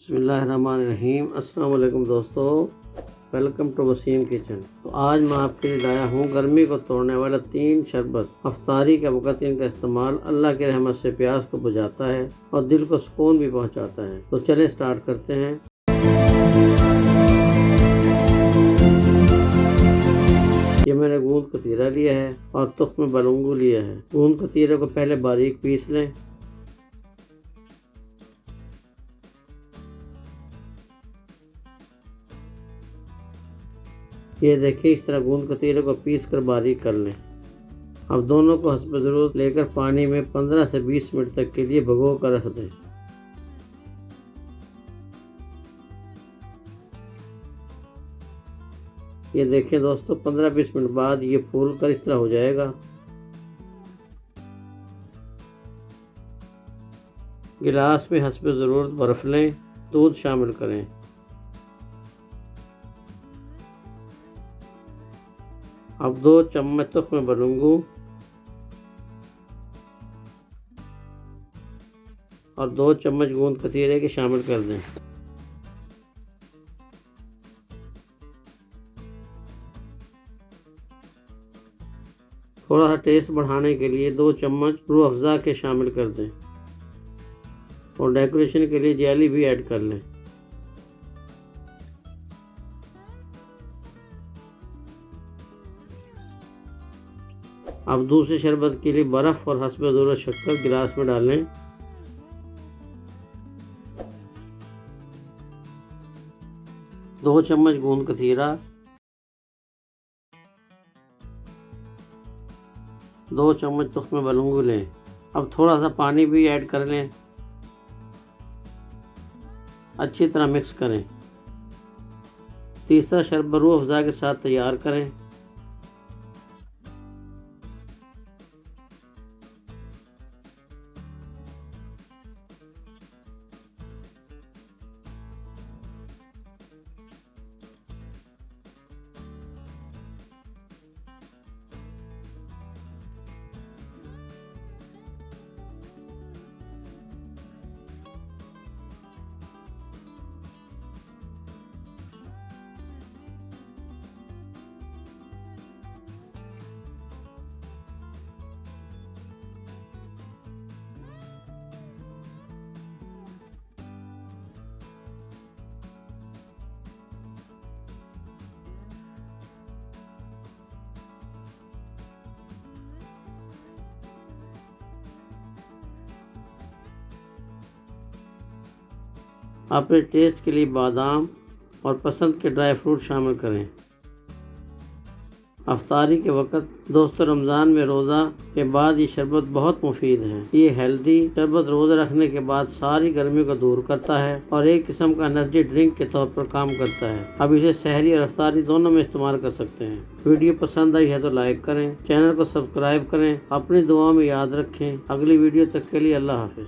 बिस्मिल्लाहिर्रहमानिर्रहीम। अस्सलाम वालेकुम दोस्तों, वेलकम टू वसीम किचन। तो आज मैं आपके लिए लाया हूँ गर्मी को तोड़ने वाला 3 शरबत। अफ्तारी के वक़्त इनका इस्तेमाल अल्लाह की रहमत से प्यास को बुझाता है और दिल को सुकून भी पहुँचाता है। तो चले स्टार्ट करते हैं। ये मैंने गूंद कतीरा लिया है और तुख्म बलूंगू लिया है। गूंद कतीरे को पहले बारीक पीस लें। ये देखिए, इस तरह गूंद कतीरे को पीस कर बारीक कर लें। अब दोनों को हस्ब ज़रूरत लेकर पानी में 15 से 20 मिनट तक के लिए भिगो कर रख दें। ये देखें दोस्तों, 15-20 मिनट बाद ये फूल कर इस तरह हो जाएगा। गिलास में हस्ब ज़रूरत बर्फ़ लें, दूध शामिल करें। अब 2 चम्मच तुख्म बलूंगू और 2 चम्मच गूंद कतीरे के शामिल कर दें। थोड़ा सा टेस्ट बढ़ाने के लिए 2 चम्मच रूह अफ़ज़ा के शामिल कर दें और डेकोरेशन के लिए जेली भी ऐड कर लें। अब दूसरे शरबत के लिए बर्फ़ और हस्ब ज़रूरत शक्कर गिलास में डालें। दो चम्मच गूंद कतीरा, 2 चम्मच तुख्म बलूंगू लें। अब थोड़ा सा पानी भी ऐड कर लें। अच्छी तरह मिक्स करें। तीसरा शरबत रूह अफ़ज़ा के साथ तैयार करें। अपने टेस्ट के लिए बादाम और पसंद के ड्राई फ्रूट शामिल करें। अफ्तारी के वक़्त दोस्तों, रमज़ान में रोज़ा के बाद ये शरबत बहुत मुफीद है। ये हेल्दी शरबत रोज़ा रखने के बाद सारी गर्मी को दूर करता है और एक किस्म का एनर्जी ड्रिंक के तौर पर काम करता है। अब इसे सहरी और अफ्तारी दोनों में इस्तेमाल कर सकते हैं। वीडियो पसंद आई है तो लाइक करें, चैनल को सब्सक्राइब करें, अपनी दुआओं में याद रखें। अगली वीडियो तक के लिए अल्लाह हाफ़िज़।